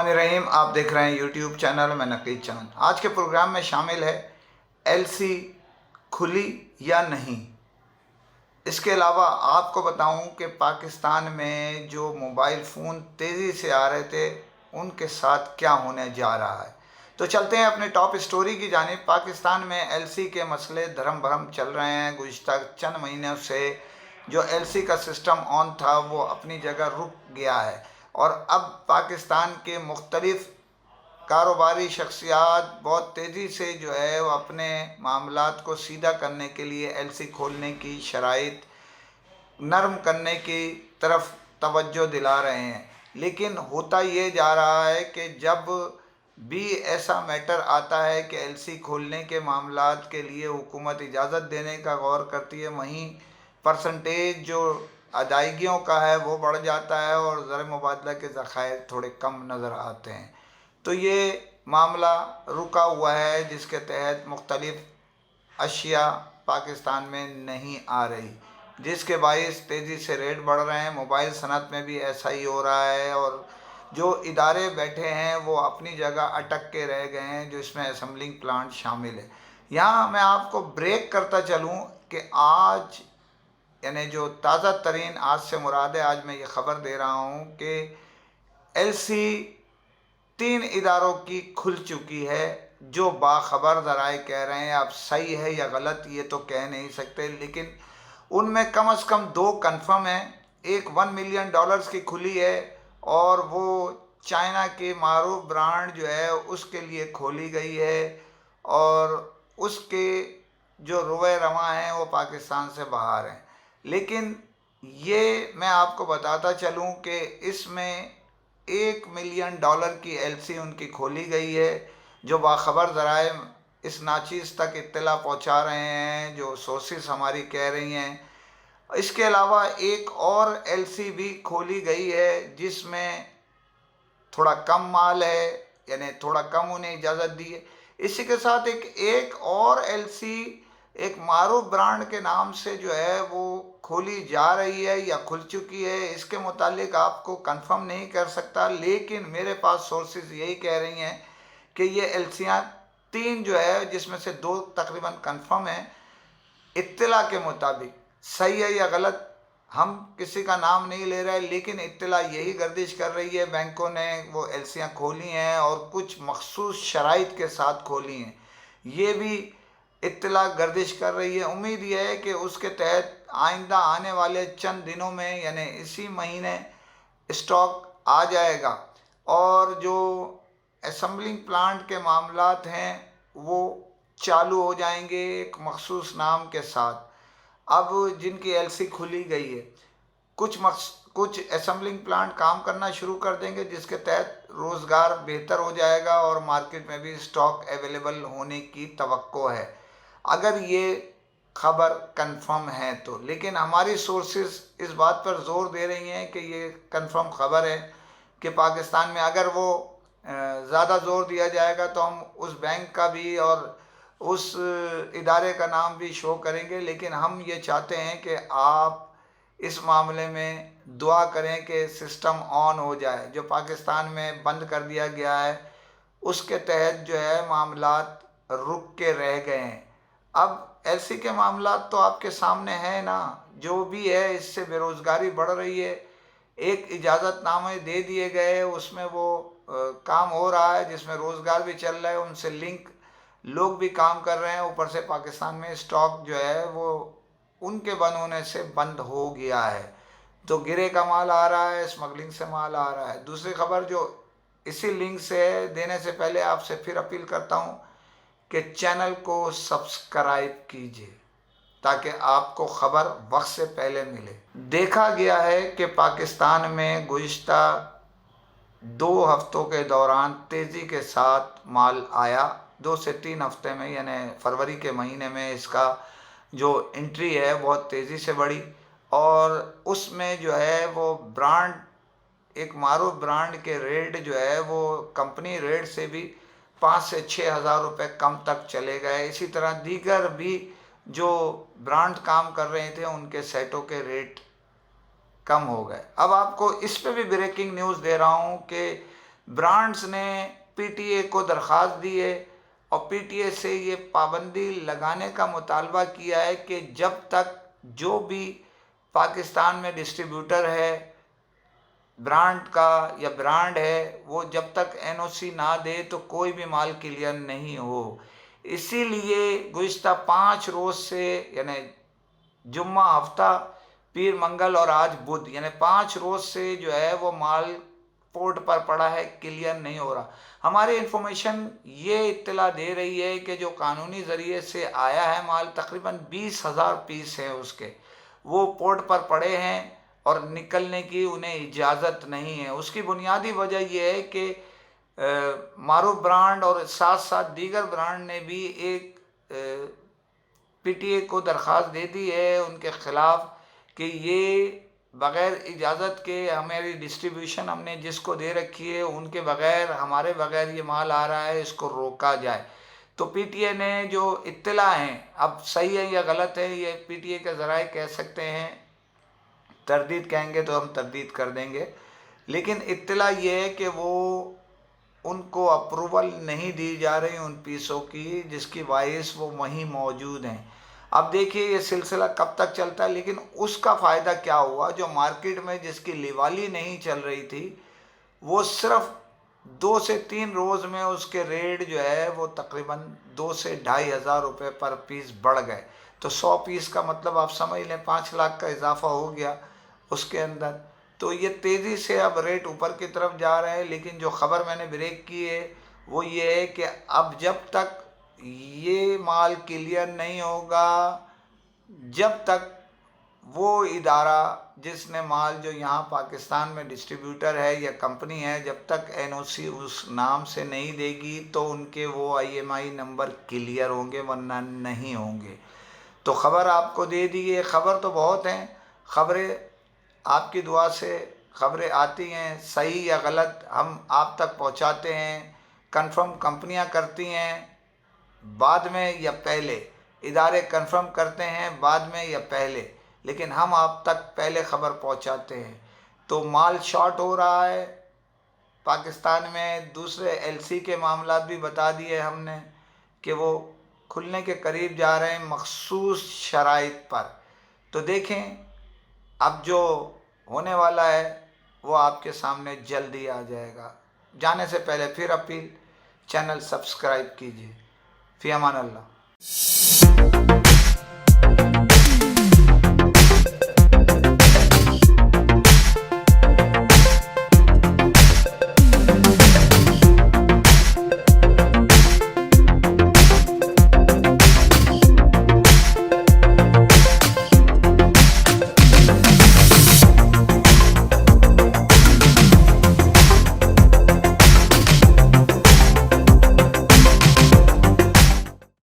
बिस्मिल्लाहिर्रहमानिर्रहीम। आप देख रहे हैं यूट्यूब चैनल में नकीद चांद। आज के प्रोग्राम में शामिल है एलसी खुली या नहीं। इसके अलावा आपको बताऊं कि पाकिस्तान में जो मोबाइल फ़ोन तेज़ी से आ रहे थे उनके साथ क्या होने जा रहा है। तो चलते हैं अपने टॉप स्टोरी की जानिब। पाकिस्तान में एलसी के मसले धर्म भरम चल रहे हैं। गुज़िश्ता चंद महीनों से जो एलसी का सिस्टम ऑन था वो अपनी जगह रुक गया है और अब पाकिस्तान के मुख्तलिफ़ कारोबारी शख्सियात बहुत तेज़ी से जो है वो अपने मामलात को सीधा करने के लिए एलसी खोलने की शराइत नरम करने की तरफ तवज्जो दिला रहे हैं। लेकिन होता ये जा रहा है कि जब भी ऐसा मैटर आता है कि एलसी खोलने के मामलात के लिए हुकूमत इजाज़त देने का गौर करती है, वहीं परसेंटेज जो अदायगियों का है वो बढ़ जाता है और ज़र मुबादला के ज़खायर थोड़े कम नज़र आते हैं। तो ये मामला रुका हुआ है जिसके तहत मुख्तलिफ़ अशिया पाकिस्तान में नहीं आ रही, जिसके बाइस तेज़ी से रेट बढ़ रहे हैं। मोबाइल सनत में भी ऐसा ही हो रहा है और जो इदारे बैठे हैं वो अपनी जगह अटक के रह गए हैं, जो इसमें असेंबलिंग प्लांट शामिल है। यहाँ मैं आपको ब्रेक करता चलूँ कि आज यानी जो ताज़ा तरीन आज से मुराद है, आज मैं ये ख़बर दे रहा हूँ कि एलसी 3 इदारों की खुल चुकी है। जो बाखबर ज़राए कह रहे हैं, अब सही है या गलत ये तो कह नहीं सकते, लेकिन उनमें कम से कम 2 कंफर्म हैं। एक $1 मिलियन की खुली है और वो चाइना के मारूफ ब्रांड जो है उसके लिए खोली गई है और उसके जो रुए रवा हैं वो पाकिस्तान से बाहर हैं। लेकिन ये मैं आपको बताता चलूँ कि इसमें $1 मिलियन की एलसी उनकी खोली गई है। जो बाखबर ज़राए इस नाचीज़ तक इत्तला पहुंचा रहे हैं, जो सोर्सेस हमारी कह रही हैं। इसके अलावा एक और एलसी भी खोली गई है जिसमें थोड़ा कम माल है, यानी थोड़ा कम उन्हें इजाज़त दी है। इसी के साथ एक और एलसी एक मारूफ ब्रांड के नाम से जो है वो खोली जा रही है या खुल चुकी है। इसके मुतालिक आपको कंफर्म नहीं कर सकता, लेकिन मेरे पास सोर्सेज यही कह रही हैं कि ये एलसियाँ 3 जो है जिसमें से 2 तकरीबन कंफर्म है। इत्तला के मुताबिक सही है या गलत हम किसी का नाम नहीं ले रहे, लेकिन इत्तला यही गर्दिश कर रही है बैंकों ने वो एलसियाँ खोली हैं और कुछ मखसूस शराइत के साथ खोली हैं। ये भी इत्तला गर्दिश कर रही है। उम्मीद यह है कि उसके तहत आइंदा आने वाले चंद दिनों में यानी इसी महीने स्टॉक आ जाएगा और जो असेंबलिंग प्लांट के मामलात हैं वो चालू हो जाएंगे एक मखसूस नाम के साथ। अब जिनकी एलसी खुली गई है, कुछ असेंबलिंग प्लांट काम करना शुरू कर देंगे, जिसके तहत रोज़गार बेहतर हो जाएगा और मार्केट में भी स्टॉक अवेलेबल होने की तवक्को है, अगर ये खबर कंफर्म है तो। लेकिन हमारी सोर्सेज इस बात पर ज़ोर दे रही हैं कि ये कंफर्म खबर है कि पाकिस्तान में अगर वो ज़्यादा ज़ोर दिया जाएगा तो हम उस बैंक का भी और उस इदारे का नाम भी शो करेंगे। लेकिन हम ये चाहते हैं कि आप इस मामले में दुआ करें कि सिस्टम ऑन हो जाए। जो पाकिस्तान में बंद कर दिया गया है उसके तहत जो है मामलात रुक के रह गए हैं। अब एलसी के मामलात तो आपके सामने है ना, जो भी है इससे बेरोज़गारी बढ़ रही है। एक इजाज़तनामे दे दिए गए, उसमें वो काम हो रहा है जिसमें रोज़गार भी चल रहा है, उनसे लिंक लोग भी काम कर रहे हैं। ऊपर से पाकिस्तान में स्टॉक जो है वो उनके बंद होने से बंद हो गया है, तो गिरे का माल आ रहा है, स्मगलिंग से माल आ रहा है। दूसरी खबर जो इसी लिंक से देने से पहले आपसे फिर अपील करता हूँ कि चैनल को सब्सक्राइब कीजिए ताकि आपको खबर वक्त से पहले मिले। देखा गया है कि पाकिस्तान में गुज़िश्ता 2 हफ्तों के दौरान तेज़ी के साथ माल आया। 2 से 3 हफ्ते में यानी फरवरी के महीने में इसका जो एंट्री है बहुत तेज़ी से बढ़ी और उसमें जो है वो ब्रांड एक मारूफ ब्रांड के रेट जो है वो कंपनी रेट से भी 5 से 6 हज़ार रुपये कम तक चले गए। इसी तरह दीगर भी जो ब्रांड काम कर रहे थे उनके सेटों के रेट कम हो गए। अब आपको इस पे भी ब्रेकिंग न्यूज़ दे रहा हूँ कि ब्रांड्स ने पीटीए को दरख्वास्त दी है और पीटीए से ये पाबंदी लगाने का मुतालबा किया है कि जब तक जो भी पाकिस्तान में डिस्ट्रीब्यूटर है ब्रांड का या ब्रांड है, वो जब तक एनओसी ना दे तो कोई भी माल क्लियर नहीं हो। इसीलिए गुज़िश्ता 5 रोज़ से, यानी जुम्मा, हफ्ता, पीर, मंगल और आज बुध, यानी 5 रोज़ से जो है वो माल पोर्ट पर पड़ा है, क्लियर नहीं हो रहा। हमारी इन्फॉर्मेशन ये इत्तला दे रही है कि जो कानूनी ज़रिए से आया है माल, तकरीबन 20,000 पीस हैं उसके, वो पोर्ट पर पड़े हैं और निकलने की उन्हें इजाज़त नहीं है। उसकी बुनियादी वजह यह है कि मारूफ ब्रांड और साथ साथ दीगर ब्रांड ने भी एक पीटीए को दरख्वास्त दे दी है उनके ख़िलाफ़ कि ये बग़ैर इजाज़त के हमारी डिस्ट्रीब्यूशन हमने जिसको दे रखी है उनके बग़ैर, हमारे बग़ैर ये माल आ रहा है, इसको रोका जाए। तो पीटीए ने जो इत्तला हैं, अब सही है या गलत है ये पीटीए के ज़राए कह सकते हैं, तरदीद कहेंगे तो हम तरदीद कर देंगे, लेकिन इत्तला ये है कि वो उनको अप्रूवल नहीं दी जा रही उन पीसों की जिसकी वाइस वो वहीं मौजूद हैं। अब देखिए ये सिलसिला कब तक चलता है, लेकिन उसका फ़ायदा क्या हुआ, जो मार्केट में जिसकी लिवाली नहीं चल रही थी वो सिर्फ 2 से 3 रोज़ में उसके रेट जो है वो तकरीबन 2 से 2,500 रुपये पर पीस बढ़ गए। तो 100 पीस का मतलब आप समझ लें 5 लाख का इजाफा हो गया उसके अंदर। तो ये तेज़ी से अब रेट ऊपर की तरफ जा रहे हैं, लेकिन जो ख़बर मैंने ब्रेक की है वो ये है कि अब जब तक ये माल क्लियर नहीं होगा, जब तक वो इदारा जिसने माल जो यहाँ पाकिस्तान में डिस्ट्रीब्यूटर है या कंपनी है, जब तक एनओसी उस नाम से नहीं देगी तो उनके वो आईएमआई नंबर क्लियर होंगे, वरना नहीं होंगे। तो ख़बर आपको दे दी है। ख़बर तो बहुत हैं, ख़बरें आपकी दुआ से ख़बरें आती हैं, सही या गलत हम आप तक पहुंचाते हैं। कंफर्म कंपनियां करती हैं बाद में या पहले, इदारे कंफर्म करते हैं बाद में या पहले, लेकिन हम आप तक पहले ख़बर पहुंचाते हैं। तो माल शॉर्ट हो रहा है पाकिस्तान में। दूसरे एलसी के मामला भी बता दिए हमने कि वो खुलने के करीब जा रहे हैं मखसूस शराइत पर। तो देखें अब जो होने वाला है वो आपके सामने जल्दी आ जाएगा। जाने से पहले फिर अपील, चैनल सब्सक्राइब कीजिए। फ़ी अमान अल्लाह।